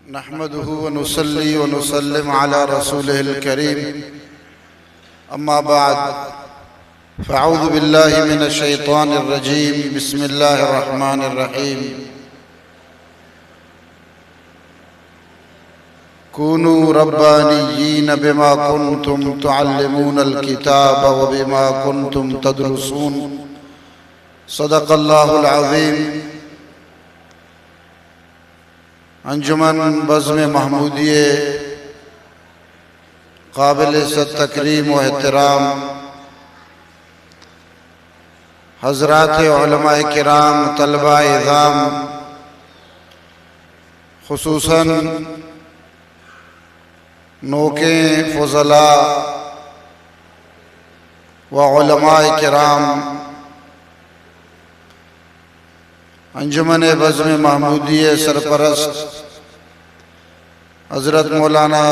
نحمده ونصلي ونسلم على رسوله الكريم أما بعد فأعوذ بالله من الشيطان الرجيم بسم الله الرحمن الرحيم كونوا ربانيين بما كنتم تعلمون الكتاب وبما كنتم تدرسون صدق الله العظيم انجمن بزم محمودی قابل تکریم و احترام حضرات علماء کرام طلبہ اعظام خصوصاً نوکیں فضلاء و علماء کرام انجمن بزم محمودی سرپرست حضرت مولانا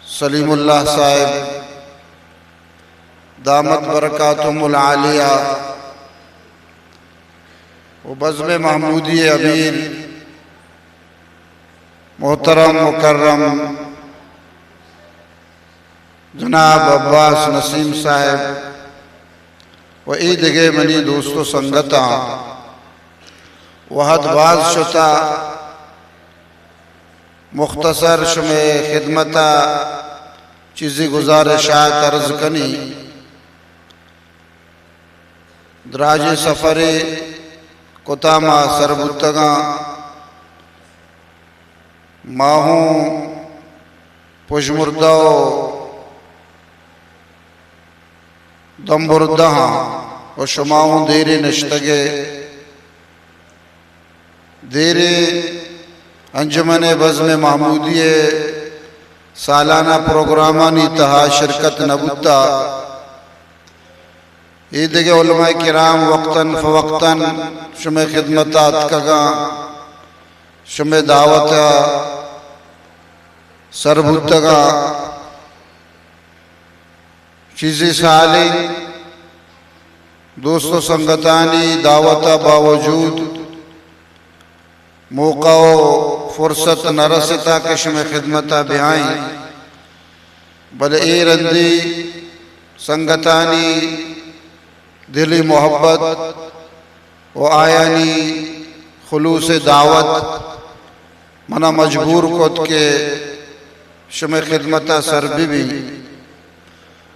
سلیم اللہ صاحب دامت برکاتہم العالیہ و بزم محمودی امیر محترم مکرم جناب عباس نسیم صاحب و ایدگے منی دوستو سنگتاں وحد باز شتا مختصر شمع خدمتا چیزی گزارشات عرض کنی دراج سفر کتاما سربتگاں ماہوں پشمردہ دمبردہاں و شماہوں دیر نشتگے دیر انجمن بزم محمودی سالانہ پروگرامانی تہا شرکت نبوتا ایدگے علماء کرام وقتاً فوقتاً شمع خدمتات کگاں شمع دعوتا سربتگاں چیزی سالی دوستو سنگتانی دعوتا باوجود موقع و فرصت نرستا کشم خدمتا بیائیں بل اے رندی سنگتانی دلی محبت و آیانی خلوص دعوت منا مجبور کت کے شم خدمتا سر بھی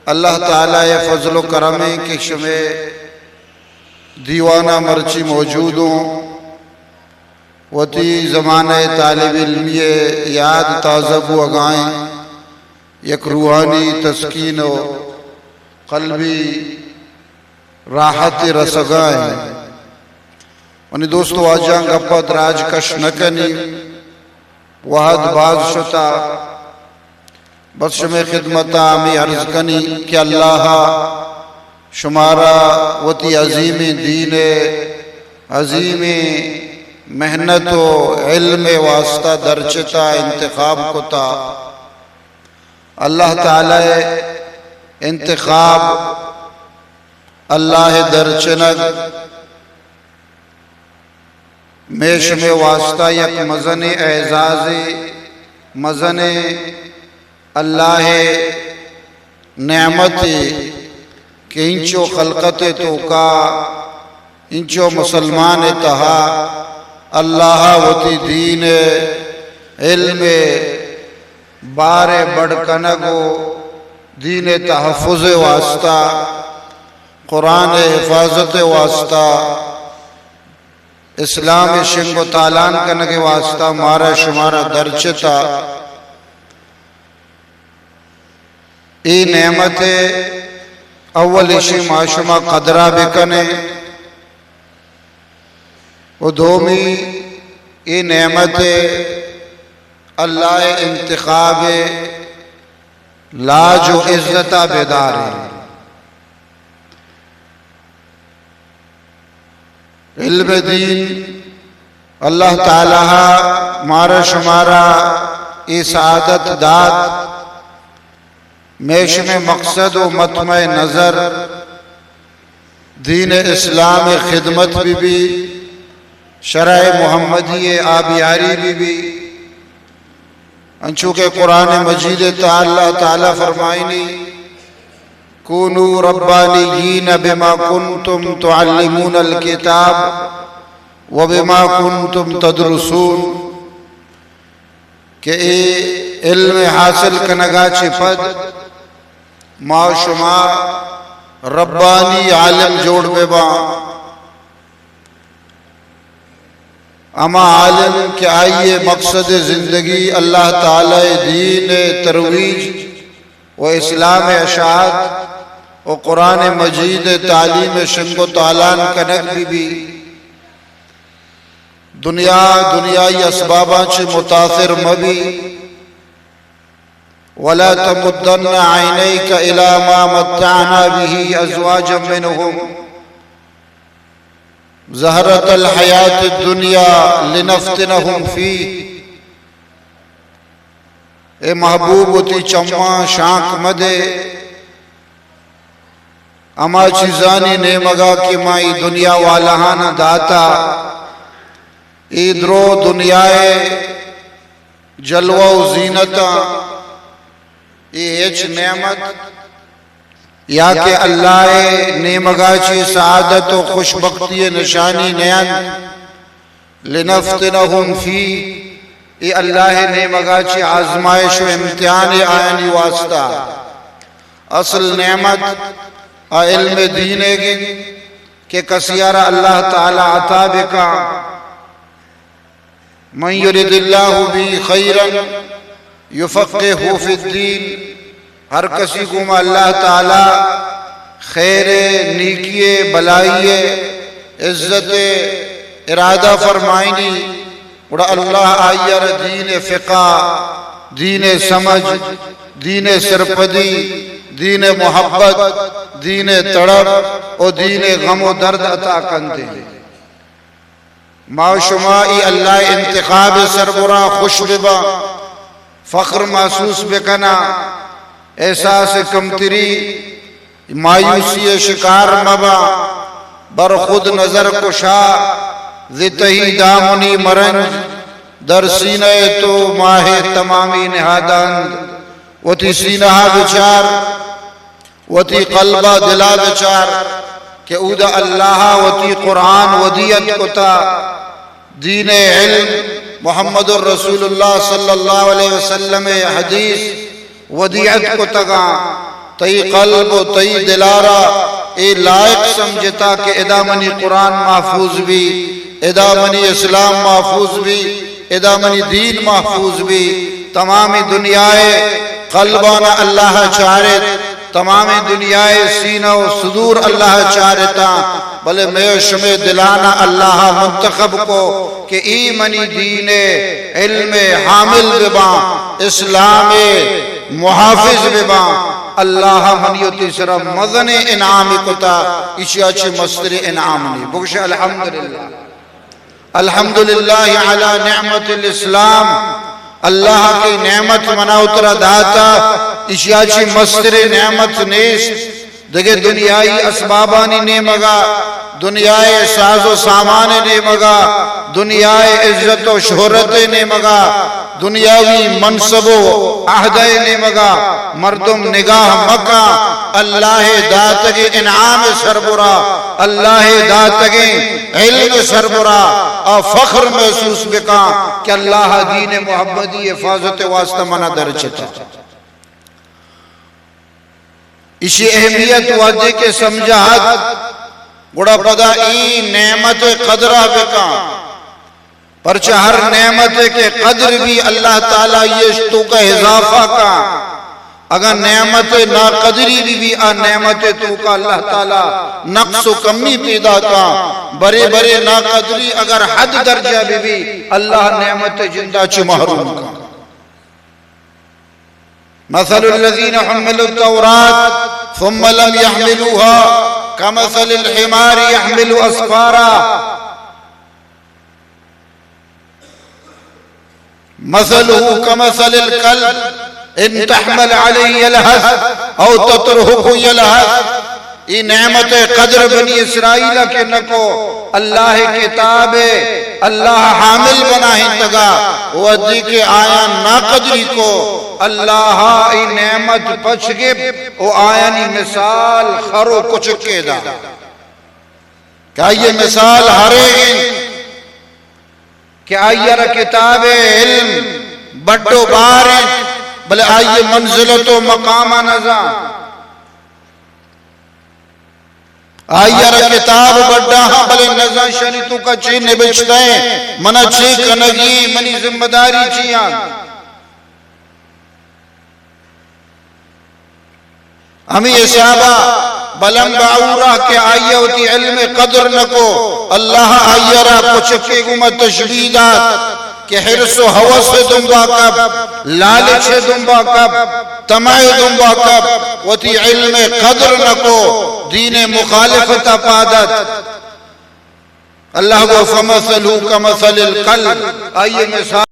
اللہ تعالیٰ فضل و کرمیں کہ شم دیوانہ مرچی موجود ہوں وتی زمانہ طالب علمی یاد تازہ و اگائیں یک روحانی تسکین و قلبی راحت رسگائیں ونی دوستو آجاں گپا دراج کش نکنی وحد باز شتا بس شمع خدمتا ہمیں عرض کنی کہ اللہ شمارا وتی عظیم دین عظیم محنت و علم واسطہ درچتا انتخاب کتا اللہ تعالی انتخاب اللہ درچنگ میش میں واسطہ یک مزن اعزاز مزن اللہ نعمت کہ انچو خلقت تو کا انچو مسلمان تہا اللہ وتی دین علم بار بڑکنگو دین تحفظ واسطہ قرآن حفاظت واسطہ اسلام شنگ و تالان کنگ واسطہ مارا شمارا درچتا ای نعمت اول اشی معاشمہ قدرہ بکنے وہ دومی یہ نعمت اللہ انتخاب لاج و عزتہ بیدار ہے علم دین اللہ تعالیٰ مارا شمارا ای سعادت داد میش میں مقصد و مطمع نظر دین اسلام خدمت بھی شرع محمدی آبیاری بھی انچونکہ قرآن مجید اللہ تعالیٰ فرمائنی کونوا ربانیین بما کنتم تعلمون الکتاب وبما کنتم تدرسون کہ اے علم حاصل کنگا چپد ما شما ربانی عالم جوڑ بے با اما عالم کہ آئیے مقصد زندگی اللہ تعالی دین ترویج و اسلام اشاعت و قرآن مجید تعلیم شنگ و تعلان کنک بھی دنیای اسباباں چھ متاثر مبی ولا تمدن عینیک الی ما متعنا به ازواجا منهم زہرت الحیات الدنیا لنفتنہم فی اے محبوب تی چمہ شانک مدے اما چیزانی نیمگا کہ مائی دنیا والہانا داتا ایدرو دنیائے جلوہ و زینتا ایچ نعمت یا کہ اللہ نیمگا چی سعادت و خوشبختی نشانی نیان لنفتنہم فی اے اللہ نیمگا چی آزمائش و امتحان آئینی واسطہ اصل نعمت علم دینے گی کہ کسیارہ اللہ تعالی عطا بکا من یرد اللہ بی خیرا یفقہ فی الدین ہر کسی کو میں اللہ تعالی خیر نیکی بلائی عزت ارادہ فرمائنی اور اللہ آئیر دین فقہ دین سمجھ دین سرپدی دین محبت دین تڑپ اور دین غم و درد عطا کندے ما شمائی اللہ انتخاب سربراہ خوش ببا فخر محسوس بکنا احساس کمتری مایوسی شکار مبا بر خود نظر کشا ذتہی دامنی مرنج در سینہ تو ماہ تمامی نہادند وتی سینہ بچار وتی قلبہ دلا بچار کہ اودا اللہ وتی قرآن ودیت کتا دین علم محمد الرسول اللہ صلی اللہ علیہ وسلم حدیث ودیعت کو تگا تی قلب و تی دلارا اے لائق سمجھتا کہ ادامنی قرآن محفوظ بھی ادامنی اسلام محفوظ بھی ادامنی دین محفوظ بھی تمامی دنیائے قلبانا اللہ چارت تمامی دنیائے سینہ و صدور اللہ چارتا بلے میشم دلانا اللہ منتخب کو کہ ایمنی دین علم حامل ببا اسلام محافظ ببا اللہ منیو تیسرا مدن انعامی کتا اسی اچھی مصدر انعامنی بکش الحمدللہ الحمدللہ علی نعمت الاسلام اللہ کی نعمت منا اترا داتا اسی اچھی مصدر نعمت نیست دیکھے دنیای اسبابانی نیمگا دنیای ساز و سامان نیمگا دنیای عزت و شہرت نیمگا دنیاوی منصب و عہدہ نیمگا مردم نگاہ مکہ اللہ داتگی انعام سربرا اللہ داتگی علم سربرا اور فخر محسوس بکا کہ اللہ دین محمدی حفاظت واسطہ منع درچتا اسی اہمیت وعدے کے سمجھات گڑا پدا ای نعمت قدرہ بکا پرچہ ہر نعمت کے قدر بھی اللہ تعالیٰ یہ تو کا اضافہ کا اگر نعمت ناقدری بھی نعمت تو کا اللہ تعالیٰ نقص و کمی پیدا کا بڑے بڑے ناقدری اگر حد درجہ بھی اللہ نعمت جندہ چھ محروم کا مثل الذين حملوا التوراة ثم لم يحملوها كمثل الحمار يحمل أسفارا مثله كمثل الكلب إن تحمل عليه يلهث أو تتركه يلهث یہ نعمت قدر بنی اسرائیل کے نکو اللہ کتاب اللہ حامل بناہیں تگا ودی کے آیا ناقدری کو اللہ ای نعمت پچ گے او آیانی مثال خرو کچکے دا کہ آئیے مثال ہرے گئے کہ آئیے را کتاب علم بڑھو باریں بلے آئیے منزلت و مقامہ نظام آئیے را کتاب بڑھا ہاں بلے نظام شریطوں کا چین نبچتا ہے منہ چھ کنگی منی ذمہ داری چیاں ہمیں یہ صحابہ بلن باورا کہ آئیے ہوتی علم قدر نکو اللہ آئیے را پچکے گمہ تشبیدات کہ حرص و حوث دنبا کب لالچ دنبا کب تمع دنبا کب وتی علم قدر نکو دین مخالفت پادت اللہ کو فمثلو کمثل القلب آئیے مثال